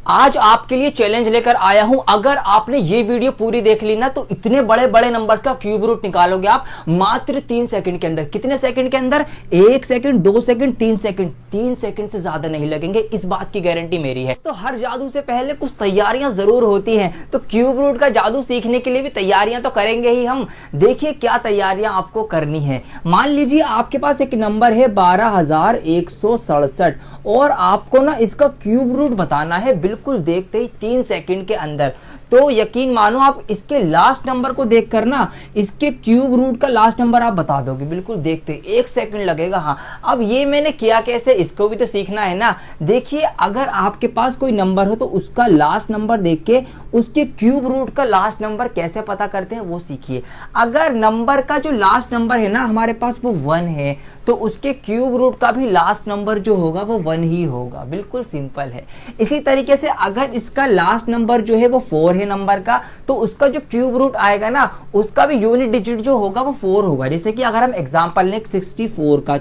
आज आपके लिए चैलेंज लेकर आया हूं। अगर आपने ये वीडियो पूरी देख ली ना तो इतने बड़े बड़े नंबर्स का क्यूब रूट निकालोगे आप मात्र 3 सेकंड के अंदर। कितने सेकंड के अंदर? 1 सेकंड, 2 सेकंड, 3 सेकंड। 3 सेकंड से ज्यादा नहीं लगेंगे, इस बात की गारंटी मेरी है। तो हर जादू से पहले कुछ तैयारियां जरूर होती हैं, तो क्यूब रूट का जादू सीखने के लिए भी तैयारियां तो करेंगे ही हम। देखिए क्या तैयारियां आपको करनी है। मान लीजिए आपके पास एक नंबर है 12,167 और आपको ना इसका क्यूब रूट बताना है बिल्कुल देखते ही 3 सेकंड के अंदर। तो यकीन मानो आप इसके लास्ट नंबर को देखकर ना इसके क्यूब रूट का लास्ट नंबर आप बता दोगे बिल्कुल देखते ही। 1 सेकंड लगेगा। हाँ, अब ये मैंने किया कैसे, इसको भी तो सीखना है ना। देखिए अगर आपके पास कोई नंबर हो तो उसका लास्ट नंबर देख के उसके क्यूब रूट का लास्ट नंबर कैसे पता करते हैं वो सीखिए। अगर नंबर का जो लास्ट नंबर है ना हमारे पास वो 1 है तो उसके क्यूब रूट का भी लास्ट नंबर जो होगा वो 1 ही होगा। बिल्कुल सिंपल है। इसी तरीके से अगर इसका लास्ट नंबर जो है वो 4 है नंबर का तो उसका जो क्यूब रूट आएगा ना उसका भी यूनिट डिजिट जो होगा वो 4 होगा। जैसे कि अगर हम एग्जांपल लें 64 का,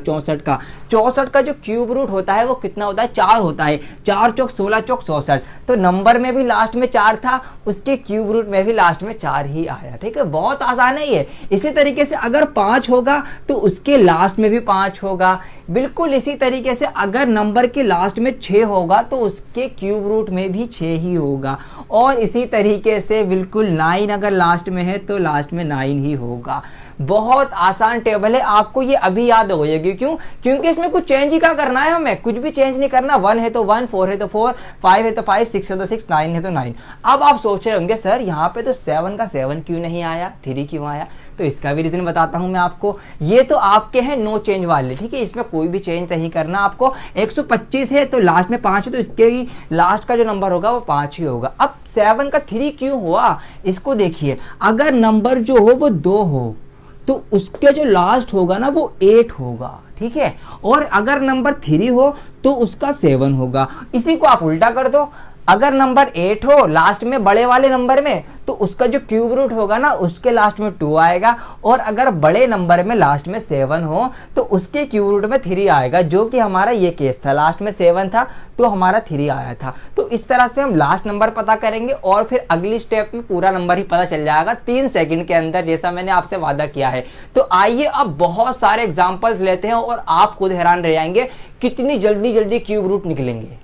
64 का जो क्यूब रूट होता है वो कितना होता है? 4 होता है। 4 चौक 16 चौक 64। तो नंबर में भी लास्ट में 4 था, उसके क्यूब रूट में भी लास्ट में 4 ही आया। ठीक है, बहुत आसान है ये। इसी तरीके से अगर 5 होगा तो उसके लास्ट में भी 5 होगा। बिल्कुल इसी तरीके से अगर नंबर के लास्ट में 6 होगा तो उसके क्यूब रूट में भी 6 ही होगा। और इसी तरीके से बिल्कुल 9 अगर लास्ट में है तो लास्ट में 9 ही होगा। बहुत आसान टेबल है, आपको ये अभी याद हो जाएगी। क्यों? क्योंकि इसमें कुछ चेंज ही क्या करना है, हमें कुछ भी चेंज नहीं करना। 1 है तो 1, 4 है तो 4, 5 है तो 5, 6 है तो 6, 9 है तो 9। अब आप सोच रहे होंगे सर यहाँ पे तो 7 का 7 क्यों नहीं आया, 3 क्यों आया? तो इसका भी रीजन बताता हूं मैं आपको। ये तो आपके हैं नो चेंज वाले, ठीक है, इसमें कोई भी चेंज नहीं करना आपको। 125 है तो लास्ट में 5 है तो इसके ही लास्ट का जो नंबर होगा वो 5 ही होगा। अब 7 का 3 क्यों हुआ इसको देखिए। अगर नंबर जो हो वो 2 हो तो उसके जो लास्ट होगा ना वो 8 होगा। ठीक है, और अगर नंबर 3 हो तो उसका 7 होगा। इसी को आप उल्टा कर दो। अगर नंबर 8 हो लास्ट में बड़े वाले नंबर में तो उसका जो क्यूब रूट होगा ना उसके लास्ट में 2 आएगा। और अगर बड़े नंबर में लास्ट में 7 हो तो उसके क्यूब रूट में 3 आएगा, जो कि हमारा ये केस था। लास्ट में 7 था तो हमारा 3 आया था। तो इस तरह से हम लास्ट नंबर पता करेंगे और फिर अगली स्टेप में पूरा नंबर ही पता चल जाएगा 3 सेकंड के अंदर, जैसा मैंने आपसे वादा किया है। तो आइए अब बहुत सारे एग्जाम्पल्स लेते हैं और आप खुद हैरान रह जाएंगे कितनी जल्दी जल्दी क्यूब रूट निकलेंगे।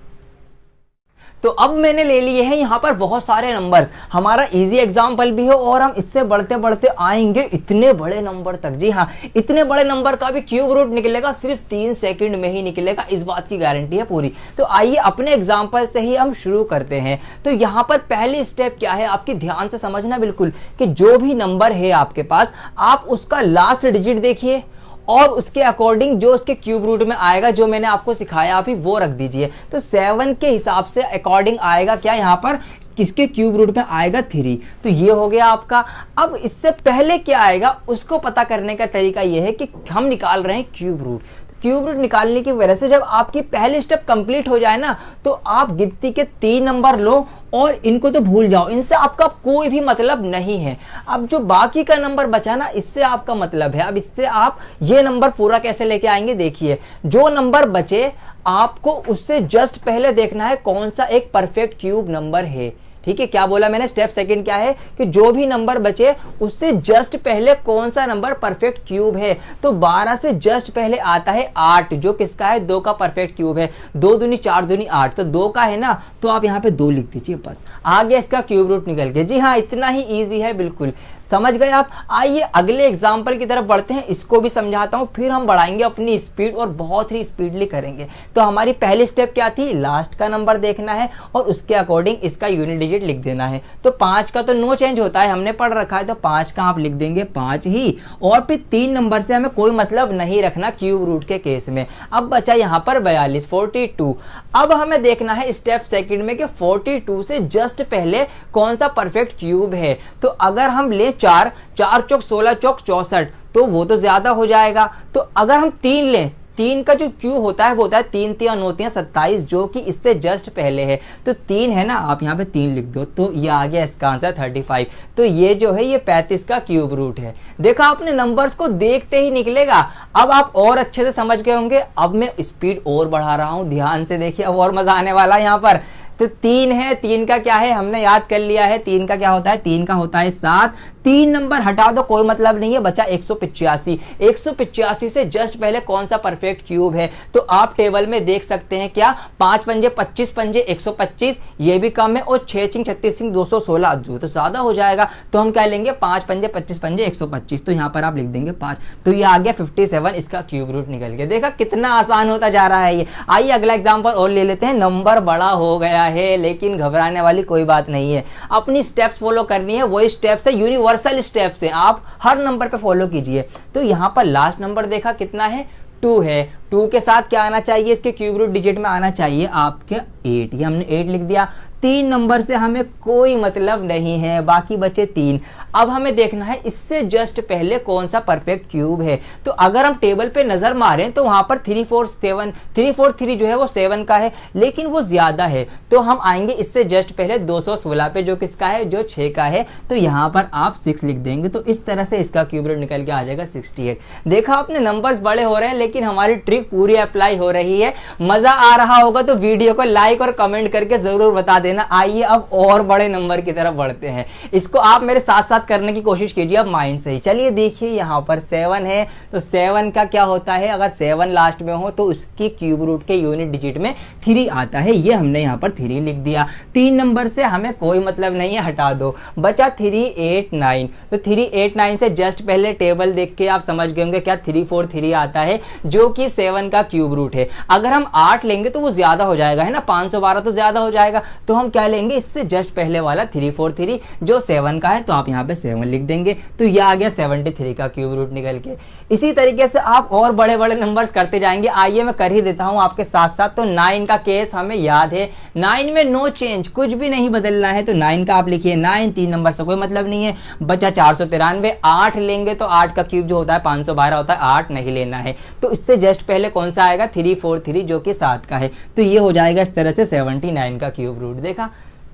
तो अब मैंने ले लिए हैं यहाँ पर बहुत सारे नंबर्स। हमारा इजी एग्जाम्पल भी हो और हम इससे बढ़ते बढ़ते आएंगे इतने बड़े नंबर तक। जी हाँ, इतने बड़े नंबर का भी क्यूब रूट निकलेगा, सिर्फ 3 सेकंड में ही निकलेगा, इस बात की गारंटी है पूरी। तो आइए अपने एग्जाम्पल से ही हम शुरू करते हैं। तो यहाँ पर पहली स्टेप क्या है आपकी ध्यान से समझना बिल्कुल, कि जो भी नंबर है आपके पास आप उसका लास्ट डिजिट देखिए और उसके अकॉर्डिंग जो उसके क्यूब रूट में आएगा, जो मैंने आपको सिखाया अभी, वो रख दीजिए। तो 7 के हिसाब से अकॉर्डिंग आएगा क्या यहाँ पर, किसके क्यूब रूट में आएगा? 3। तो ये हो गया आपका। अब इससे पहले क्या आएगा उसको पता करने का तरीका ये है कि हम निकाल रहे हैं क्यूब रूट। क्यूब रूट निकालने की वजह से जब आपकी पहली स्टेप कंप्लीट हो जाए ना तो आप गिनती के 3 नंबर लो और इनको तो भूल जाओ, इनसे आपका कोई भी मतलब नहीं है। अब जो बाकी का नंबर बचा ना इससे आपका मतलब है। अब इससे आप ये नंबर पूरा कैसे लेके आएंगे, देखिए। जो नंबर बचे आपको उससे जस्ट पहले देखना है कौन सा एक परफेक्ट क्यूब नंबर है। ठीक है, क्या बोला मैंने? स्टेप सेकंड क्या है कि जो भी नंबर बचे उससे जस्ट पहले कौन सा नंबर परफेक्ट क्यूब है। तो 12 से जस्ट पहले आता है 8, जो किसका है? 2 का परफेक्ट क्यूब है। 2 दूनी 4 दूनी 8, तो 2 का है ना, तो आप यहाँ पे 2 लिख दीजिए, बस आ गया इसका क्यूब रूट निकल गया। जी हाँ, इतना ही ईजी है, बिल्कुल समझ गए आप। आइए अगले एग्जाम्पल की तरफ बढ़ते हैं, इसको भी समझाता हूं, फिर हम बढ़ाएंगे अपनी स्पीड और बहुत ही स्पीडली करेंगे। तो हमारी पहली स्टेप क्या थी? लास्ट का नंबर देखना है और उसके अकॉर्डिंग इसका यूनिट डिजिट लिख देना है। तो 5 का तो नो चेंज होता है, हमने पढ़ रखा है, तो 5 का आप लिख देंगे 5 ही। और फिर 3 नंबर से हमें कोई मतलब नहीं रखना क्यूब रूट के केस में। अब बचा यहाँ पर 42, 42। अब हमें देखना है स्टेप सेकंड में कि 42 से जस्ट पहले कौन सा परफेक्ट क्यूब है। तो अगर हम ले 4 चौक 16 चौक 64 तो वो तो ज्यादा हो जाएगा। तो अगर हम 3 लें, 3 का जो क्यूब होता है वो होता है 3 3 9 3 27, जो कि इससे जस्ट पहले है। तो 3 है ना, आप यहाँ पे 3 लिख दो, तो ये आ गया इसका आंसर 35। तो ये जो है ये 35 का क्यूब रूट है। देखा आपने, नंबर्स को देखते ही निकलेगा। अब आप और अच्छे से समझ गए होंगे। अब मैं स्पीड और बढ़ा रहा हूं, ध्यान से देखिए, अब और मजा आने वाला है यहाँ पर। तो 3 है, 3 का क्या है हमने याद कर लिया है, 3 का क्या होता है, 3 का होता है 7। 3 नंबर हटा दो, कोई मतलब नहीं है, बचा 185। 185 से जस्ट पहले कौन सा परफेक्ट क्यूब है, तो आप टेबल में देख सकते हैं क्या, 5 पंजे 25 पंजे 125, ये भी कम है, और 6 चिंग 36 सिंह 216, जो तो ज्यादा हो जाएगा, तो हम क्या लेंगे 5 पंजे 25 पंजे 125, तो यहां पर आप लिख देंगे 5, तो ये आ गया 57, इसका क्यूब रूट निकल गया। देखा कितना आसान होता जा रहा है ये। आइए अगला एग्जांपल और ले लेते हैं। नंबर बड़ा हो गया है लेकिन घबराने वाली कोई बात नहीं है, अपनी स्टेप्स फॉलो करनी है, वही स्टेप्स है, यूनिवर्सल स्टेप्स है, आप हर नंबर पे फॉलो कीजिए। तो यहां पर लास्ट नंबर देखा कितना है, 2 है, 2 के साथ क्या आना चाहिए, इसके क्यूब रूट डिजिट में आना चाहिए आपके 8, ये हमने 8 लिख दिया। 3 नंबर से हमें कोई मतलब नहीं है, बाकी बचे 3। अब हमें देखना है इससे जस्ट पहले कौन सा परफेक्ट क्यूब है, तो अगर हम टेबल पे नजर मारें तो वहां पर 3 4 7 3 4 3 जो है वो 7 का है, लेकिन वो ज्यादा है, तो हम आएंगे इससे जस्ट पहले 216 पे, जो किसका है, जो 6 का है, तो यहां पर आप 6 लिख देंगे, तो इस तरह से इसका क्यूब रूट निकल के आ जाएगा 68। देखा आपने नंबर्स बड़े हो रहे हैं लेकिन हमारी ट्रिक पूरी अप्लाई हो रही है। मजा आ रहा होगा तो वीडियो को लाइक और कमेंट करके जरूर बता देना। आइए अब और बड़े नंबर की तरफ बढ़ते हैं, इसको आप मेरे साथ साथ करने की कोशिश कीजिए अब माइंड से ही। चलिए देखिए यहां पर 7 है, तो 7 का क्या होता है, अगर 7 लास्ट में हो तो उसकी क्यूब रूट के यूनिट डिजिट में 3 आता है, ये हमने यहां पर 3 लिख दिया। 3 नंबर से हमें कोई मतलब नहीं है, हटा दो, बचा 3 8 9, तो 3 8 9 से जस्ट पहले टेबल देख के आप समझ गए होंगे क्या 3 4 3 आता है, जो कि 7 का क्यूब रूट है। अगर हम 8 लेंगे तो वो ज्यादा हो जाएगा, है ना, 512 तो ज्यादा हो जाएगा, तो हम क्या लेंगे इससे जस्ट पहले वाला 3 4 3 जो 7 का है, तो आप यहाँ पे 7 लिख देंगे, तो ये आ गया 73 का क्यूब रूट निकल के। इसी तरीके से आप और बड़े बड़े नंबर्स करते जाएंगे। आइए मैं कर ही देता हूं आपके साथ साथ। तो 9 का केस हमें याद है, 9 में नो चेंज, कुछ भी नहीं बदलना है, तो 9 का आप लिखिए 9, 3 नंबर से कोई मतलब नहीं है, बचा 493। 8 लेंगे तो 8 का क्यूब जो होता है 512 होता है, 8 नहीं लेना है, तो इससे जस्ट पहले कौन सा आएगा 3 4 3 जो कि 7 का है, तो ये हो जाएगा इस तरह से 79 का क्यूब रूट। देखा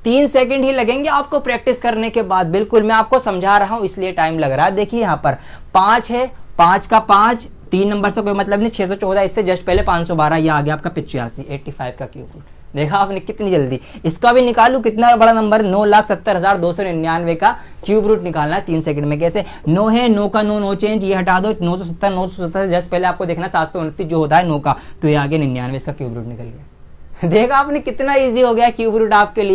3 सेकंड ही लगेंगे आपको प्रैक्टिस करने के बाद, बिल्कुल मैं आपको समझा रहा हूं इसलिए टाइम लग रहा है। देखिए यहां पर 5 है, 5 का 5, 3 नंबर से कोई मतलब नहीं, 614, इससे जस्ट पहले 512, ये आ गया आपका 85 85 का क्यूब रूट। देखा आपने कितनी जल्दी, इसका भी निकालू, कितना बड़ा नंबर, 9,70,299 का क्यूब रूट निकालना है 3 सेकंड में। कैसे, 9 है, 9 का नो चेंज, ये हटा दो, 970 जस्ट पहले आपको देखना 729 जो होता है 9 का, तो ये आगे 99 इसका क्यूब रूट निकल गया। देखा आपने कितना इजी हो गया क्यूब रूट आपके लिए।